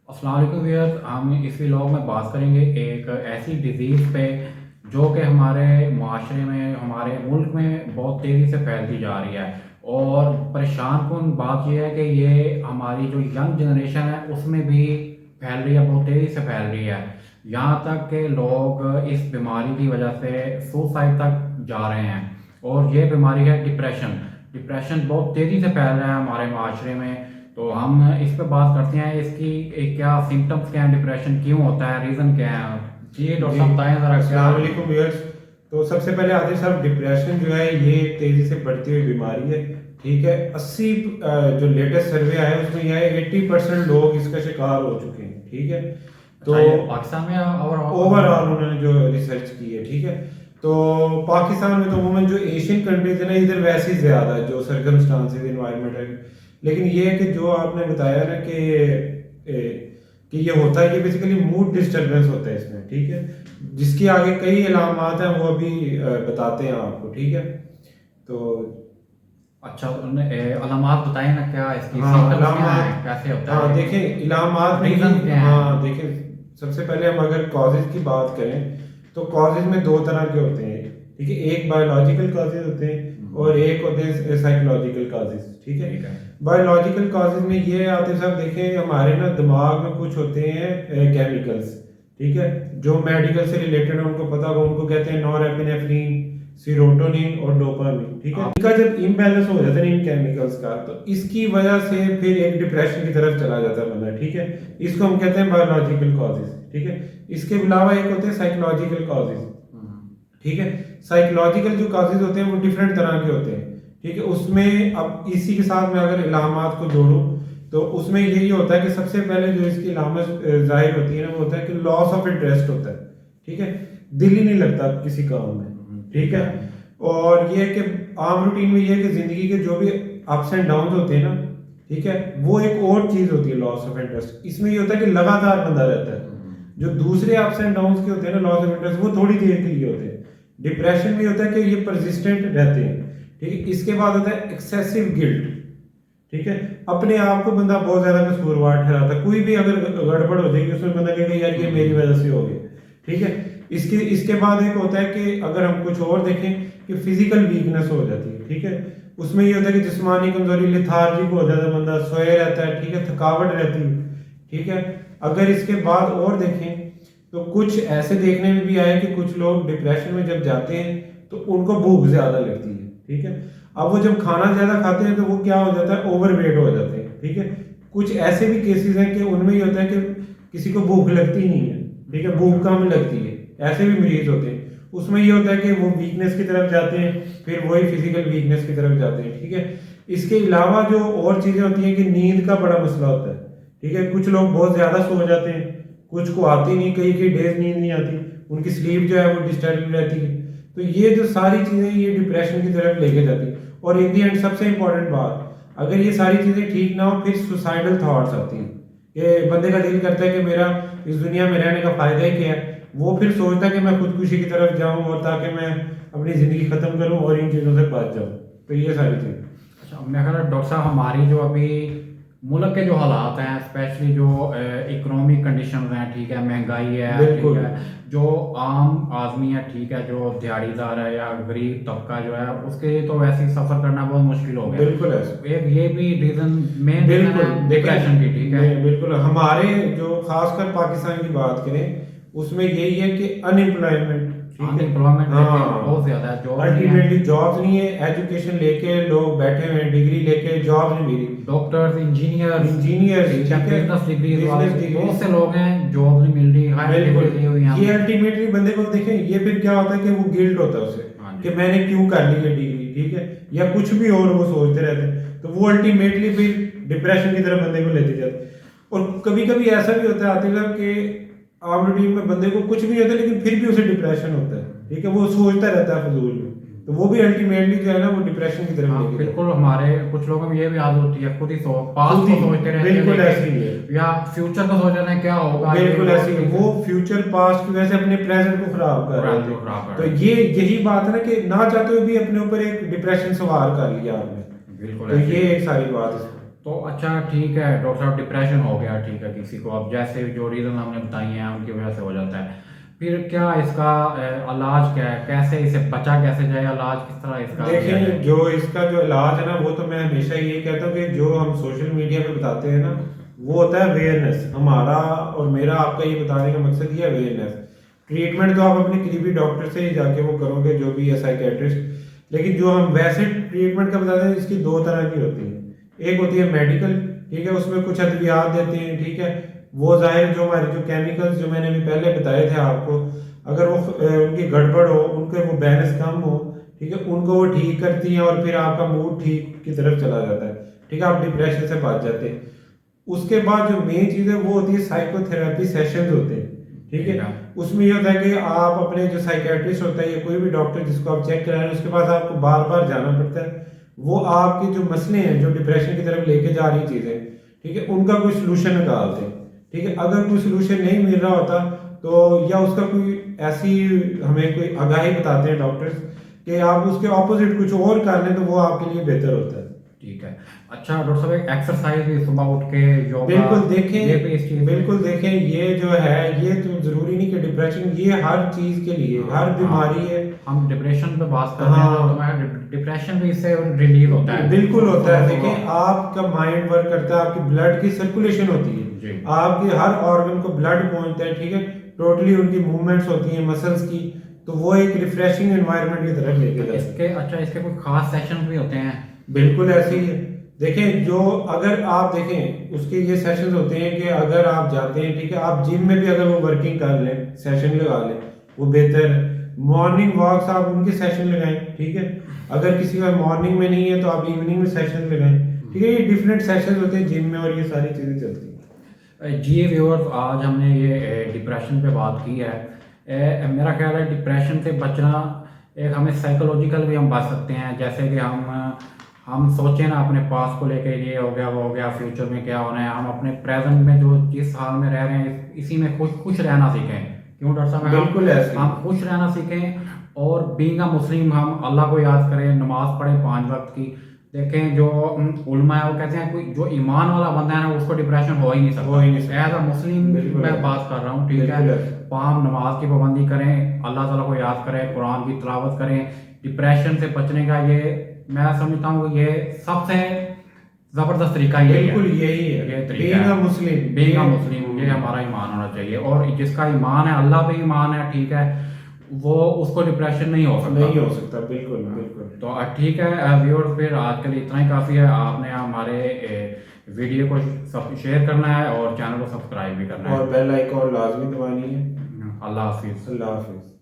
अस्सलाम वालेकुम व्यूअर्स, हम इस व्लॉग में बात करेंगे एक ऐसी डिज़ीज़ पे जो कि हमारे माशरे में, हमारे मुल्क में बहुत तेज़ी से फैलती जा रही है। और परेशान कुन बात यह है कि ये हमारी जो यंग जनरेशन है उसमें भी फैल रही है, बहुत तेज़ी से फैल रही है। यहाँ तक कि लोग इस बीमारी की वजह से सुसाइड तक जा रहे हैं। और ये बीमारी है डिप्रेशन। डिप्रेशन बहुत तेज़ी से फैल रहा है हमारे माशरे में। तो हम इस पे बात करते हैं, इसकी क्या सिम्टम्स क्या हैं, डिप्रेशन क्यों होता है, रीज़न क्या है। जी डॉक्टर जी, साहब बताएं ज़रा क्या। अस्सलाम वालेकुम व्यूअर्स। तो सबसे पहले आतिफ साहब, डिप्रेशन जो है ये एक तेजी से बढ़ती हुई बीमारी है। ठीक है, 80 जो लेटेस्ट सर्वे आया है उसमें यह है 80% लोग इसका शिकार हो चुके हैं। ठीक है, अच्छा, तो ये पाकिस्तान में और ओवरऑल उन्होंने जो रिसर्च की है, ठीक है, तो पाकिस्तान में तो उमूमन जो एशियन कंट्रीज है ना, इधर वैसे ही ज्यादा है जो सर्कमस्टांसेस इन्वायरमेंट है। लेकिन ये है कि जो आपने बताया ना कि ये होता है, ये बेसिकली मूड डिस्टरबेंस होता है इसमें। ठीक है, जिसके आगे कई अलामात हैं, वो अभी बताते हैं आपको। ठीक है, तो अच्छा, अलामात बताएं ना, क्या इसकी हाँ सिम्टम्स क्या हैं, अलामात, कैसे होता हाँ है, देखें इलामात में रीज़न ही, क्या है। हाँ देखें सबसे पहले हम अगर कॉजेज की बात करें तो कॉजेज में दो तरह के होते हैं। ठीक है, एक बायोलॉजिकल कॉजेज होते हैं और एक होते हैं साइकोलॉजिकल कॉजेज। ठीक है, ठीक है। बायोलॉजिकल कॉजेज में ये आते हैं, सब देखें हमारे ना दिमाग में कुछ होते हैं केमिकल्स। ठीक है, जो मेडिकल से रिलेटेड है उनको पता होगा, उनको कहते हैं नॉरएपिनेफ्रिन, सीरोटोनिन और डोपामिन। ठीक है, इनका जब इम्बैलेंस हो जाता है इन केमिकल्स का, तो इसकी वजह से फिर एक डिप्रेशन की तरफ चला जाता है बंदा। ठीक है, इसको हम कहते हैं बायोलॉजिकल कॉजेज। ठीक है, इसके अलावा एक होते हैं साइकोलॉजिकल कॉजेज। ठीक है, साइकोलॉजिकल जो कॉजेज होते हैं वो डिफरेंट तरह के होते हैं। ठीक है, उसमें अब इसी के साथ में अगर इलाहामात को जोड़ूं तो उसमें यही होता है कि सबसे पहले जो इसकी इलामत जाहिर होती है ना, वो होता है कि लॉस ऑफ इंटरेस्ट होता है। ठीक है, दिल ही नहीं लगता किसी काम में। ठीक है, और ये है कि आम रूटीन में ये है कि जिंदगी के जो भी अप्स एंड डाउन होते हैं ना, ठीक है, वो एक और चीज होती है लॉस ऑफ इंटरेस्ट। इसमें ये होता है कि लगातार बंदा रहता है। जो दूसरे अप्स एंड डाउन के होते हैं ना, लॉस ऑफ इंटरेस्ट, वो थोड़ी देर के लिए होते हैं। डिप्रेशन में होता है कि ये परसिस्टेंट रहते हैं। ठीक है, इसके बाद होता है एक्सेसिव गिल्ट। ठीक है, अपने आप को बंदा बहुत ज्यादा कसूरवार ठहराता है। कोई भी अगर गड़बड़ हो जाएगी उसमें बंदा कहेगा यार ये मेरी वजह से हो गया। ठीक है, इसके इसके बाद एक होता है कि अगर हम कुछ और देखें कि फिजिकल वीकनेस हो जाती है। ठीक है, उसमें ये होता है कि जिस्मानी कमजोरी, लेथार्जिक हो जाता है बंदा, सोए रहता है। ठीक है, थकावट रहती है। ठीक है, अगर इसके बाद और देखें तो कुछ ऐसे देखने में भी आया कि कुछ लोग डिप्रेशन में जब जाते हैं तो उनको भूख ज्यादा लगती है। ठीक है, अब वो जब खाना ज्यादा खाते हैं तो वो क्या हो जाता है, ओवरवेट हो जाते हैं। ठीक है, कुछ ऐसे भी केसेस हैं कि उनमें ये होता है कि किसी को भूख लगती नहीं है। ठीक है, भूख कम लगती है, ऐसे भी मरीज होते हैं। उसमें ये होता है कि वो वीकनेस की तरफ जाते हैं, फिर वही फिजिकल वीकनेस की तरफ जाते हैं। ठीक है, इसके अलावा जो और चीजें होती हैं कि नींद का बड़ा मसला होता है। ठीक है, कुछ लोग बहुत ज्यादा सो जाते हैं, कुछ को आती नहीं, कई कई डेज नींद नहीं आती, उनकी स्लीप जो है वो डिस्टर्ब रहती है। तो ये जो सारी चीजें ये डिप्रेशन की तरफ लेके जाती है। और इन दी एंड सबसे इंपॉर्टेंट बात, अगर ये सारी चीजें ठीक ना हो, फिर सुसाइडल थॉट्स आती हैं कि बंदे का दिल करता है कि मेरा इस दुनिया में रहने का फायदा ही क्या है। वो फिर सोचता है कि मैं खुदकुशी की तरफ जाऊं और ताकि मैं अपनी जिंदगी खत्म करूं और इन चीजों से बच जाऊं। तो ये सारी चीजें। अच्छा, मैं कह रहा डॉक्टर साहब, हमारी जो अभी मुल्क के जो हालात हैं, स्पेशली जो इकोनॉमिक कंडीशन हैं, ठीक है, महंगाई है, ठीक बिल्कुल है, जो आम आदमी है, ठीक है, जो दिहाड़ीदार है या गरीब तबका जो है, उसके लिए तो वैसे ही सफ़र करना बहुत मुश्किल हो गया। बिल्कुल ऐसा, एक ये भी रीज़न, मेन रीज़न बिल्कुल है डिप्रेशन की। ठीक है। बिल्कुल हमारे जो खासकर पाकिस्तान की बात करें उसमें यही है कि अनएम्प्लॉयमेंट। ठीक है, अनएम्प्लॉयमेंट हाँ, बहुत ज़्यादा है, जॉब नहीं है। अल्टीमेटली जॉब्स नहीं है, एजुकेशन लेके लोग बैठे हुए हैं, डिग्री लेके जॉब नहीं मिली। डॉक्टर्स, इंजीनियर्स, इंजीनियर, ठीक है, ठीक है, बिजनेस डिग्रीज वाले बिजनेस डिग्री, बहुत से लोग हैं, जॉब नहीं मिल रही, हाई डिग्री ली हुई बिल्कुल। हैं। ये अल्टीमेटली बंदे को देखें, ये फिर क्या होता है कि वो गिल्ट होता है उसे हाँ जी। कि मैंने क्यों कर ली ये डिग्री। ठीक है, या कुछ भी और वो सोचते रहते हैं, तो वो अल्टीमेटली फिर डिप्रेशन की तरफ बंदे को लेते जाते हैं। और कभी कभी ऐसा भी होता है आतिफ साहब कि आम रूटीन में बंदे को कुछ भी होता है लेकिन फिर भी उसे डिप्रेशन होता है। ठीक है, वो सोचता रहता है फजूल में, तो वो भी अल्टीमेटली जो है ना वो डिप्रेशन की तरफ हाँ लेके जाता है। बिल्कुल, हमारे कुछ लोगों में ये भी आदत होती है, खुद ही पास्ट खुद को ही, सोचते रहते हैं, बिल्कुल ऐसी ही है, लेकिन या फ्यूचर को सोच रहे हैं क्या होगा, ये बिल्कुल वो ऐसी है। चीज़ वो फ्यूचर पास्ट की वजह से अपने प्रेजेंट को खराब कर रहे खराब थे। खराब कर तो रहे हैं। ये यही बात है ना कि ना चाहते हुए भी अपने ऊपर एक डिप्रेशन सवार कर लिया आपने। बिल्कुल तो ऐसे ये ही। एक सारी बात है। तो अच्छा ठीक है डॉक्टर साहब, डिप्रेशन हो गया ठीक है किसी को, अब जैसे जो रीज़न हमने बताई हैं उनकी वजह से हो जाता है, फिर क्या इसका इलाज क्या है, कैसे इसे बचा कैसे जाए, इलाज किस तरह इसका लिया देखें, जाए? जो इसका जो इलाज है ना, वो तो मैं हमेशा ये कहता हूँ कि जो हम सोशल मीडिया पे बताते हैं ना, वो होता है अवेयरनेस। हमारा और मेरा आपका ये बताने का मकसद ये अवेयरनेस। ट्रीटमेंट तो आप अपने करीबी डॉक्टर से ही जाके वो करोगे, जो भी है साइकेट्रिस्ट। लेकिन जो हम वैसे ट्रीटमेंट का बताते हैं, इसकी दो तरह की होती है। एक होती है मेडिकल, ठीक है, उसमें कुछ अद्वियात देते हैं, ठीक है। वो जाहिर जो हमारे जो केमिकल्स जो मैंने अभी पहले बताए थे आपको, अगर वो उनकी गड़बड़ हो, उनके वो बैलेंस कम हो, ठीक है, उनको वो ठीक करती हैं और फिर आपका मूड ठीक की तरफ चला जाता है, ठीक है, आप डिप्रेशन से बच जाते हैं। उसके बाद जो मेन चीज़ है वो होती है साइकोथेरेपी सेशंस होते हैं, ठीक है। उसमें ये होता है कि आप अपने जो साइकेट्रिस्ट होता है या कोई भी डॉक्टर जिसको आप चेक करा रहे हैं, उसके पास आपको बार बार जाना पड़ता है। वो आपके जो मसले हैं, जो डिप्रेशन की तरफ लेके जा रही चीज़ें, ठीक है, उनका कोई सोल्यूशन निकालते हैं, ठीक है। अगर कोई सोल्यूशन नहीं मिल रहा होता तो या उसका कोई ऐसी हमें कोई आगाही बताते हैं डॉक्टर्स कि आप उसके ऑपोजिट कुछ और कर लें, तो वो आपके लिए बेहतर होता है। ठीक है। अच्छा डॉक्टर साहब, एक एक्सरसाइज भी सुबह उठ के योगा, बिल्कुल देखें, ये भी इस चीज़ बिल्कुल देखें, ये जो है ये तो जरूरी नहीं कि डिप्रेशन, ये हर चीज के लिए, हर बीमारी है। हम डिप्रेशन पे बात करते हैं हाँ, तो मैं डिप्रेशन भी इससे रिलीज होता है। बिल्कुल होता है। देखें, आपका माइंड वर्क करता है, आपकी ब्लड की सर्कुलेशन होती है, जी। आपके हर ऑर्गन को ब्लड पहुंचता है, ठीक है, टोटली उनकी मूवमेंट्स होती हैं मसल्स की, तो वो एक रिफ्रेशिंग एनवायरनमेंट की तरफ लेके जाता है। इसके अच्छा इसके कोई खास सेशन भी होते हैं? बिल्कुल ऐसे ही है। देखें, जो अगर आप देखें उसके ये सेशंस होते हैं कि अगर आप जाते हैं, ठीक है, आप जिम में भी अगर वो वर्किंग कर लें, सेशन लगा लें, वो बेहतर है। मॉर्निंग वॉक्स आप उनके सेशन लगाएं, ठीक है। अगर किसी का मॉर्निंग में नहीं है तो आप इवनिंग में सेशन लगाएं, ठीक है। ये डिफरेंट सेशन होते हैं जिम में और ये सारी चीज़ें चलती हैं। जी व्यूअर्स, आज हमने ये डिप्रेशन पे बात की है। मेरा ख्याल है डिप्रेशन से बचना एक हमें साइकोलॉजिकल भी हम बच सकते हैं, जैसे कि हम सोचें ना अपने पास को लेके, ये हो गया वो हो गया, फ्यूचर में क्या होना है, हम अपने प्रेजेंट में जो जिस हाल में रह रहे हैं इसी में खुश खुश रहना सीखें। क्यों डॉक्टर साहब? बिल्कुल ऐसे ही। हम खुश रहना सीखें और बीइंग अ मुस्लिम हम अल्लाह को याद करें, नमाज पढ़ें 5 वक्त की। देखें जो उलमा है वो कहते हैं कोई जो ईमान वाला बंदा है ना उसको डिप्रेशन हो ही नहीं सकता। हो ही नहीं सकता। एज अ मुस्लिम बिल्कुल मैं है। बात कर रहा हूँ, ठीक बिल्कुल है। है। पाम नमाज की पाबंदी करें, अल्लाह ताला को याद करें, कुरान की तिलावत करें। डिप्रेशन से बचने का ये मैं समझता हूँ ये सबसे जबरदस्त तरीका यही है। बिल्कुल यही है, ये तरीका बीइंग अ है मुस्लिम। बीइंग अ मुस्लिम, ये हमारा ईमान होना चाहिए। और जिसका ईमान है, अल्लाह पे ईमान है, ठीक है, वो उसको डिप्रेशन नहीं हो सकता। नहीं हो सकता, बिल्कुल बिल्कुल। तो ठीक है व्यूअर्स, फिर आज के लिए इतना ही काफ़ी है। आपने हमारे वीडियो को शेयर करना है और चैनल को सब्सक्राइब भी करना है। और बेल आइकॉन लाजमी दबानी है। अल्लाह हाफिज़। अल्लाह हाफिज।